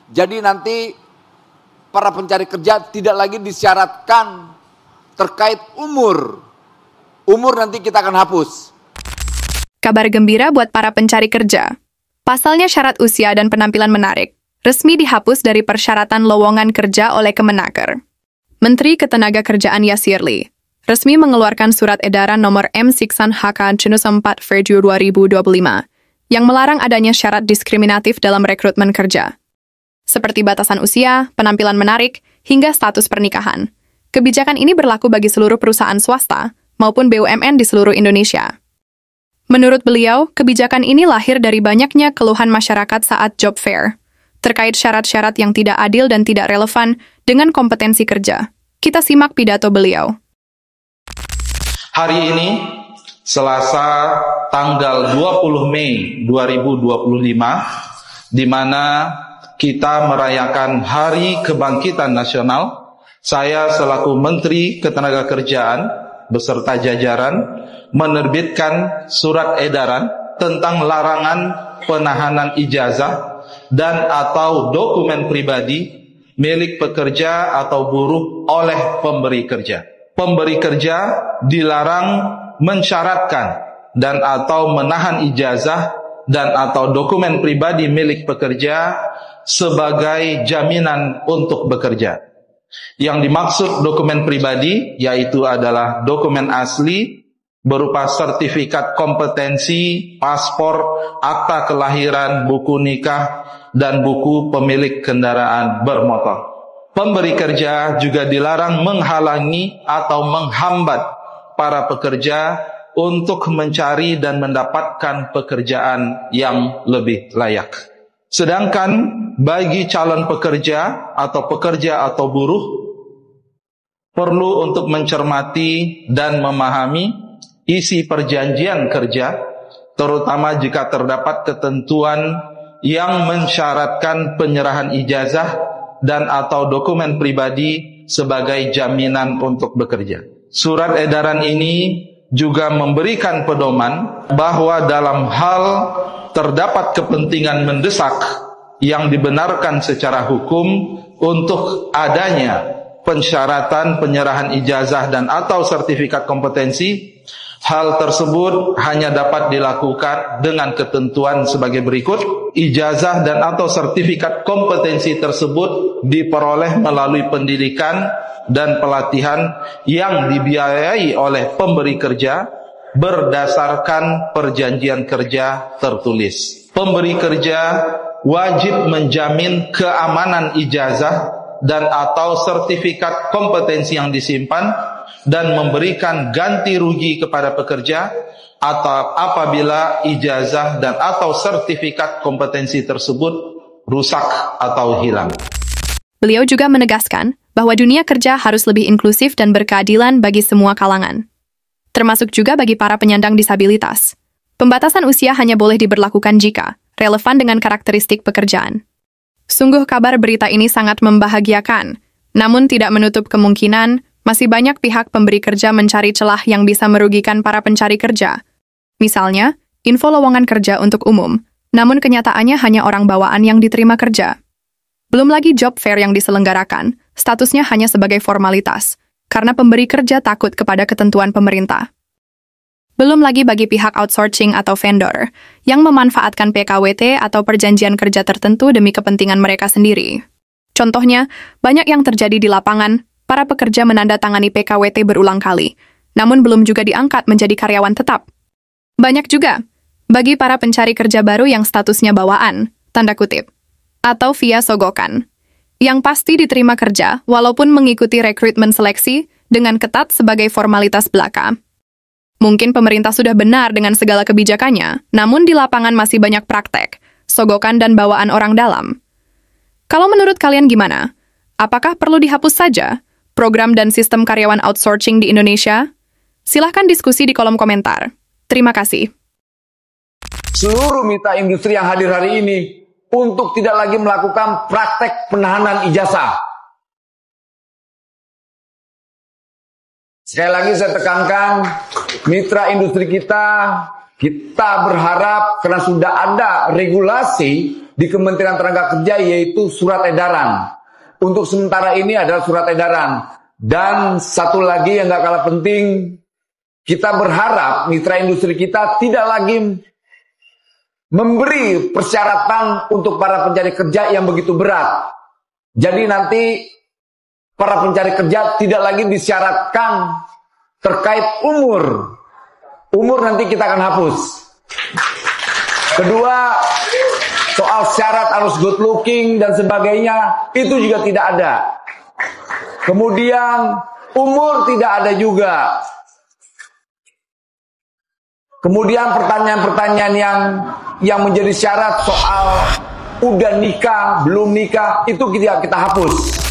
Jadi nanti para pencari kerja tidak lagi disyaratkan terkait umur. Umur nanti kita akan hapus. Kabar gembira buat para pencari kerja. Pasalnya syarat usia dan penampilan menarik resmi dihapus dari persyaratan lowongan kerja oleh Kemenaker. Menteri Ketenagakerjaan Yasirli resmi mengeluarkan surat edaran nomor M6/HK-4/2025 yang melarang adanya syarat diskriminatif dalam rekrutmen kerja, seperti batasan usia, penampilan menarik, hingga status pernikahan. Kebijakan ini berlaku bagi seluruh perusahaan swasta maupun BUMN di seluruh Indonesia. Menurut beliau, kebijakan ini lahir dari banyaknya keluhan masyarakat saat job fair, terkait syarat-syarat yang tidak adil dan tidak relevan dengan kompetensi kerja. Kita simak pidato beliau. Hari ini, Selasa tanggal 20 Mei 2025, di mana kita merayakan Hari Kebangkitan Nasional, saya selaku Menteri Ketenagakerjaan beserta jajaran menerbitkan surat edaran tentang larangan penahanan ijazah dan atau dokumen pribadi milik pekerja atau buruh oleh pemberi kerja. Pemberi kerja dilarang mensyaratkan dan atau menahan ijazah dan atau dokumen pribadi milik pekerja sebagai jaminan untuk bekerja. Yang dimaksud dokumen pribadi yaitu adalah dokumen asli berupa sertifikat kompetensi, paspor, akta kelahiran, buku nikah, dan buku pemilik kendaraan bermotor. Pemberi kerja juga dilarang menghalangi atau menghambat para pekerja untuk mencari dan mendapatkan pekerjaan yang lebih layak. Sedangkan bagi calon pekerja atau buruh perlu untuk mencermati dan memahami isi perjanjian kerja, terutama jika terdapat ketentuan yang mensyaratkan penyerahan ijazah dan atau dokumen pribadi sebagai jaminan untuk bekerja. Surat edaran ini juga memberikan pedoman bahwa dalam hal terdapat kepentingan mendesak yang dibenarkan secara hukum untuk adanya pensyaratan penyerahan ijazah dan atau sertifikat kompetensi, hal tersebut hanya dapat dilakukan dengan ketentuan sebagai berikut. Ijazah dan atau sertifikat kompetensi tersebut diperoleh melalui pendidikan dan pelatihan yang dibiayai oleh pemberi kerja berdasarkan perjanjian kerja tertulis. Pemberi kerja wajib menjamin keamanan ijazah dan atau sertifikat kompetensi yang disimpan dan memberikan ganti rugi kepada pekerja atau apabila ijazah dan atau sertifikat kompetensi tersebut rusak atau hilang. Beliau juga menegaskan bahwa dunia kerja harus lebih inklusif dan berkeadilan bagi semua kalangan, termasuk juga bagi para penyandang disabilitas. Pembatasan usia hanya boleh diberlakukan jika relevan dengan karakteristik pekerjaan. Sungguh kabar berita ini sangat membahagiakan, namun tidak menutup kemungkinan masih banyak pihak pemberi kerja mencari celah yang bisa merugikan para pencari kerja. Misalnya, info lowongan kerja untuk umum, namun kenyataannya hanya orang bawaan yang diterima kerja. Belum lagi job fair yang diselenggarakan, statusnya hanya sebagai formalitas, karena pemberi kerja takut kepada ketentuan pemerintah. Belum lagi bagi pihak outsourcing atau vendor yang memanfaatkan PKWT atau perjanjian kerja tertentu demi kepentingan mereka sendiri. Contohnya, banyak yang terjadi di lapangan, para pekerja menandatangani PKWT berulang kali, namun belum juga diangkat menjadi karyawan tetap. Banyak juga bagi para pencari kerja baru yang statusnya bawaan, tanda kutip, atau via sogokan, yang pasti diterima kerja walaupun mengikuti rekrutmen seleksi dengan ketat sebagai formalitas belaka. Mungkin pemerintah sudah benar dengan segala kebijakannya, namun di lapangan masih banyak praktek, sogokan dan bawaan orang dalam. Kalau menurut kalian gimana? Apakah perlu dihapus saja program dan sistem karyawan outsourcing di Indonesia? Silahkan diskusi di kolom komentar. Terima kasih. Seluruh mitra industri yang hadir hari ini untuk tidak lagi melakukan praktek penahanan ijazah. Sekali lagi saya tekankan, mitra industri kita berharap karena sudah ada regulasi di Kementerian Tenaga Kerja, yaitu surat edaran. Untuk sementara ini adalah surat edaran. Dan satu lagi yang gak kalah penting, kita berharap mitra industri kita tidak lagi memberi persyaratan untuk para pencari kerja yang begitu berat. Jadi nanti para pencari kerja tidak lagi disyaratkan terkait umur. Umur nanti kita akan hapus. Kedua, soal syarat harus good looking dan sebagainya, itu juga tidak ada. Kemudian umur tidak ada juga. Kemudian pertanyaan-pertanyaan yang menjadi syarat soal udah nikah, belum nikah, itu kita hapus.